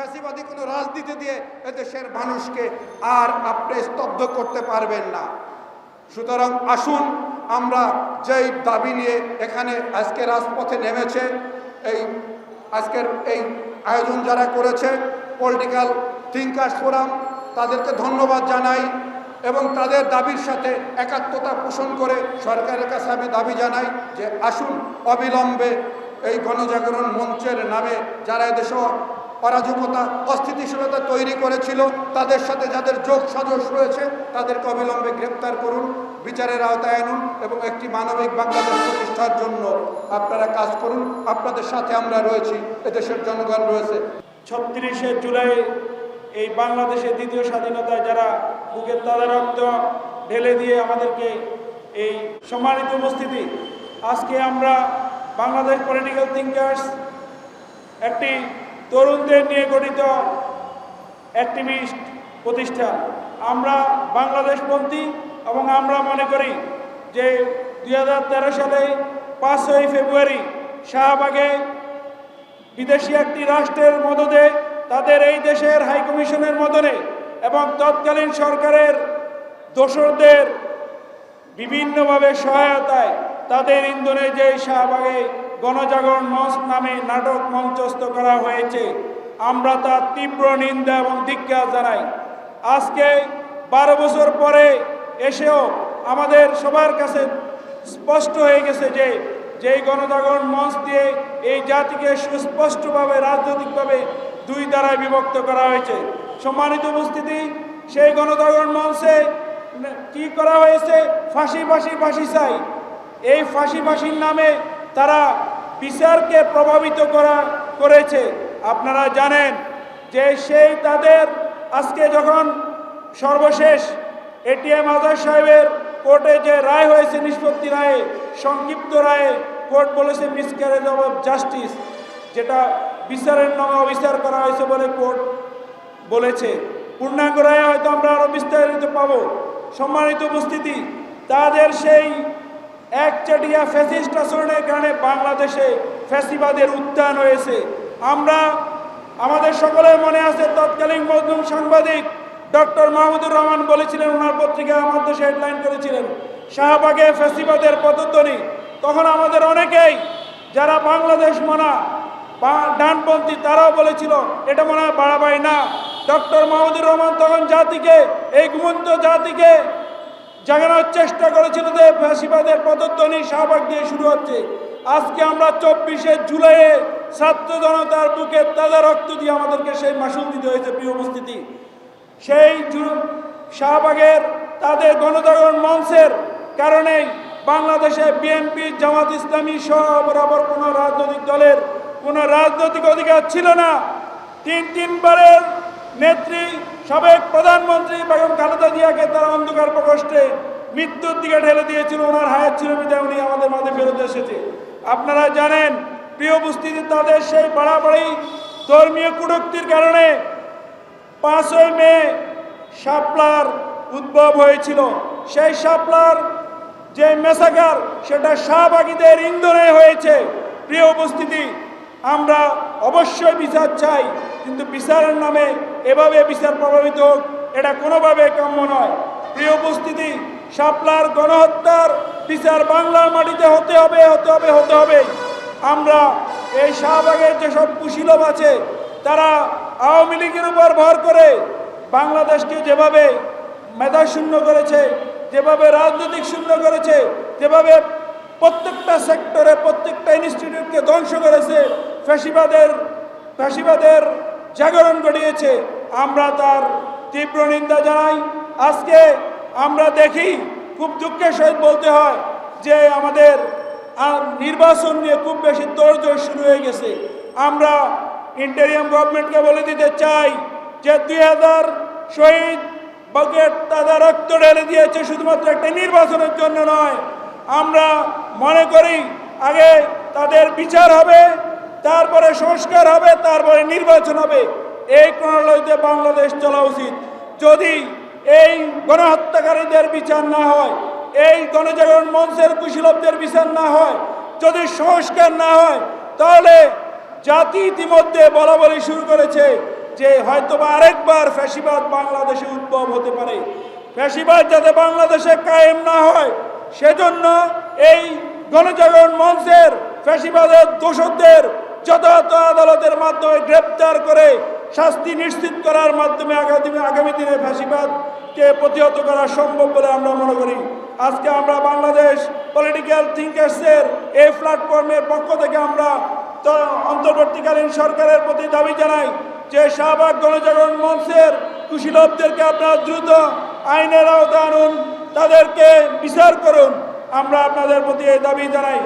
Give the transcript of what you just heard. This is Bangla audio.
ফ্যাসিবাদী কোনো রাজনীতি দিয়ে এদেশের মানুষকে আর আপনি স্তব্ধ করতে পারবেন না। সুতরাং আসুন আমরা যেই দাবি নিয়ে এখানে আজকে রাজপথে নেমেছে, আজকের এই আয়োজন যারা করেছে পলিটিক্যাল থিঙ্কার্স ফোরাম, তাদেরকে ধন্যবাদ জানাই এবং তাদের দাবির সাথে একাত্মতা পোষণ করে সরকারের কাছে আমি দাবি জানাই যে আসুন অবিলম্বে এই গণজাগরণ মঞ্চের নামে যারা এদেশে অরাজকতা অস্থিতিশীলতা তৈরি করেছিল তাদের সাথে যাদের যোগ সাজশ রয়েছে তাদেরকে অবিলম্বে গ্রেপ্তার করুন, বিচারের আওতায় আনুন এবং একটি মানবিক বাংলাদেশ প্রতিষ্ঠার জন্য আপনারা কাজ করুন। আপনাদের সাথে আমরা রয়েছি, এদেশের জনগণ রয়েছে। ৩৬শে জুলাই এই বাংলাদেশের দ্বিতীয় স্বাধীনতায় যারা বুকের তাজা রক্ত ঢেলে দিয়ে আমাদেরকে এই সম্মানিত উপস্থিতি, আজকে আমরা বাংলাদেশ পলিটিক্যাল থিঙ্কার্স একটি তরুণদের নিয়ে গঠিত অ্যাক্টিভিস্ট প্রতিষ্ঠান। আমরা বাংলাদেশপন্থী এবং আমরা মনে করি যে 2013 সালে 5ই ফেব্রুয়ারি শাহবাগে বিদেশি একটি রাষ্ট্রের মদদে তাদের এই দেশের হাইকমিশনের মদনে এবং তৎকালীন সরকারের দোসরদের বিভিন্নভাবে সহায়তায় তাদের ইন্ধনে যে শাহবাগে গণজাগরণ মঞ্চ নামে নাটক মঞ্চস্থ করা হয়েছে, আমরা তার তীব্র নিন্দা এবং ধিক্কার জানাই। আজকে 12 বছর পরে এসেও আমাদের সবার কাছে স্পষ্ট হয়ে গেছে যে যেই গণজাগরণ মঞ্চ দিয়ে এই জাতিকে সুস্পষ্টভাবে রাজনৈতিকভাবে দুই ধারায় বিভক্ত করা হয়েছে। সম্মানিত উপস্থিতি, সেই গণজাগরণ মঞ্চে কি করা হয়েছে? ফাঁসি ফাঁসি ফাঁসি চাই, এই ফাঁসি ফাঁসির নামে তারা বিচারকে প্রভাবিত করেছে। আপনারা জানেন যে সেই তাদের আজকে যখন সর্বশেষ এটিএম আজহার সাহেবের কোর্টে যে রায় হয়েছে, নিষ্পত্তি রায়ে, সংক্ষিপ্ত রায়ে কোর্ট বলেছে মিসক্যারেজ অফ জাস্টিস, যেটা বিচারের নামে অবিচার করা হয়েছে বলে কোর্ট বলেছে। পূর্ণাঙ্গ রায়ে হয়তো আমরা আরও বিস্তারিত পাবো। সম্মানিত উপস্থিতি, তাদের সেই একচেটিয়া ফ্যাসিস্ট আচরণের কারণে বাংলাদেশে ফ্যাসিবাদের উত্থান হয়েছে। আমাদের সকলের মনে আছে তৎকালীন মজলুম সাংবাদিক ডক্টর মাহমুদুর রহমান বলেছিলেন, ওনার পত্রিকায় আমার দেশে হেডলাইন করেছিলেন শাহবাগে ফ্যাসিবাদের পদধ্বনি। তখন আমাদের অনেকেই যারা বাংলাদেশ মানা ডানপন্থী তারাও বলেছিল এটা মনে হয় বাড়াবাড়ি না। ডক্টর মাহমুদুর রহমান তখন জাতিকে, এই ঘুমন্ত জাতিকে জাগানোর চেষ্টা করেছিল যে ফ্যাসিবাদের পদধ্বনি শাহবাগ দিয়ে শুরু হচ্ছে। আজকে আমরা 24শে জুলাইয়ে ছাত্র জনতার বুকে তাজা রক্ত দিয়ে আমাদেরকে সেই মাসুল দিতে হয়েছে। প্রিয় উপস্থিতি, সেই শাহবাগের তাদের গণজাগরণ মঞ্চের কারণেই বাংলাদেশে বিএনপি, জামাত ইসলামী সহ বরাবর কোনো রাজনৈতিক দলের কোনো রাজনৈতিক অধিকার ছিল না। তিনবারের নেত্রী সাবেক প্রধানমন্ত্রী বেগম খালেদা জিয়াকে তারা অন্ধকার প্রকোষ্ঠে মৃত্যুর দিকে ঠেলে দিয়েছিল। ওনার হায়াত ছিল বিধায় উনি আমাদের মাঝে ফেরত এসেছে। আপনারা জানেন প্রিয় উপস্থিতি, তাদের সেই বাড়াবাড়ি ধর্মীয় কটূক্তির কারণে 5ই মে শাপলার উদ্ভব হয়েছিল। সেই শাপলার যে মেসাকার, সেটা শাহবাগীদের ইন্ধনে হয়েছে। প্রিয় উপস্থিতি, আমরা অবশ্যই বিচার চাই, কিন্তু বিচারের নামে এভাবে বিচার প্রভাবিত হোক এটা কোনোভাবে কাম্য নয়। প্রিয় উপস্থিতি, শাপলার গণহত্যার বিচার বাংলার মাটিতে হতে হবে। আমরা এই শাহবাগের যেসব কুশীলব আছে তারা আওয়ামী লীগের উপর ভর করে বাংলাদেশকে যেভাবে মেধা শূন্য করেছে, যেভাবে রাজনৈতিক শূন্য করেছে, যেভাবে প্রত্যেকটা সেক্টরে প্রত্যেকটা ইনস্টিটিউটকে ধ্বংস করেছে, ফ্যাসিবাদের জাগরণ ঘটিয়েছে, আমরা তার তীব্র নিন্দা জানাই। আজকে আমরা দেখি, খুব দুঃখের সহিত বলতে হয় যে আমাদের নির্বাচন নিয়ে খুব বেশি তোড়জোড় শুরু হয়ে গেছে। আমরা ইন্টারিয়াম গভর্নমেন্টকে বলে দিতে চাই যে 2000 শহীদ বুকের তাজা রক্ত ঢেলে দিয়েছে শুধুমাত্র একটা নির্বাচনের জন্য নয়। আমরা মনে করি আগে তাদের বিচার হবে, তারপরে সংস্কার হবে, তারপরে নির্বাচন হবে। এই ক্রনোলজিতে বাংলাদেশ চলা উচিত। যদি এই গণহত্যাকারীদের বিচার না হয়, এই গণজাগরণ মঞ্চের কুশীলবদের বিচার না হয়, যদি সংস্কার না হয়, তাহলে জাতি ইতিমধ্যে বলা বলি শুরু করেছে যে হয়তোবা আরেকবার ফ্যাসিবাদ বাংলাদেশে উদ্ভব হতে পারে। ফ্যাসিবাদ যাতে বাংলাদেশে কায়েম না হয় সেজন্য এই গণজাগরণ মঞ্চের ফ্যাসিবাদের দোষরদের যথাযথ আদালতের মাধ্যমে গ্রেপ্তার করে শাস্তি নিশ্চিত করার মাধ্যমে আগামী দিনে ফ্যাসিবাদকে প্রতিহত করা সম্ভব বলে আমরা মনে করি। আজকে আমরা বাংলাদেশ পলিটিক্যাল থিঙ্কার্সের এই প্ল্যাটফর্মের পক্ষ থেকে আমরা অন্তর্বর্তীকালীন সরকারের প্রতি দাবি জানাই যে শাহবাগ গণজাগরণ মঞ্চের কুশীলবদেরকে আপনারা দ্রুত আইনের আওতায় আনুন, তাদেরকে বিচার করুন। আমরা আপনাদের প্রতি এই দাবি জানাই।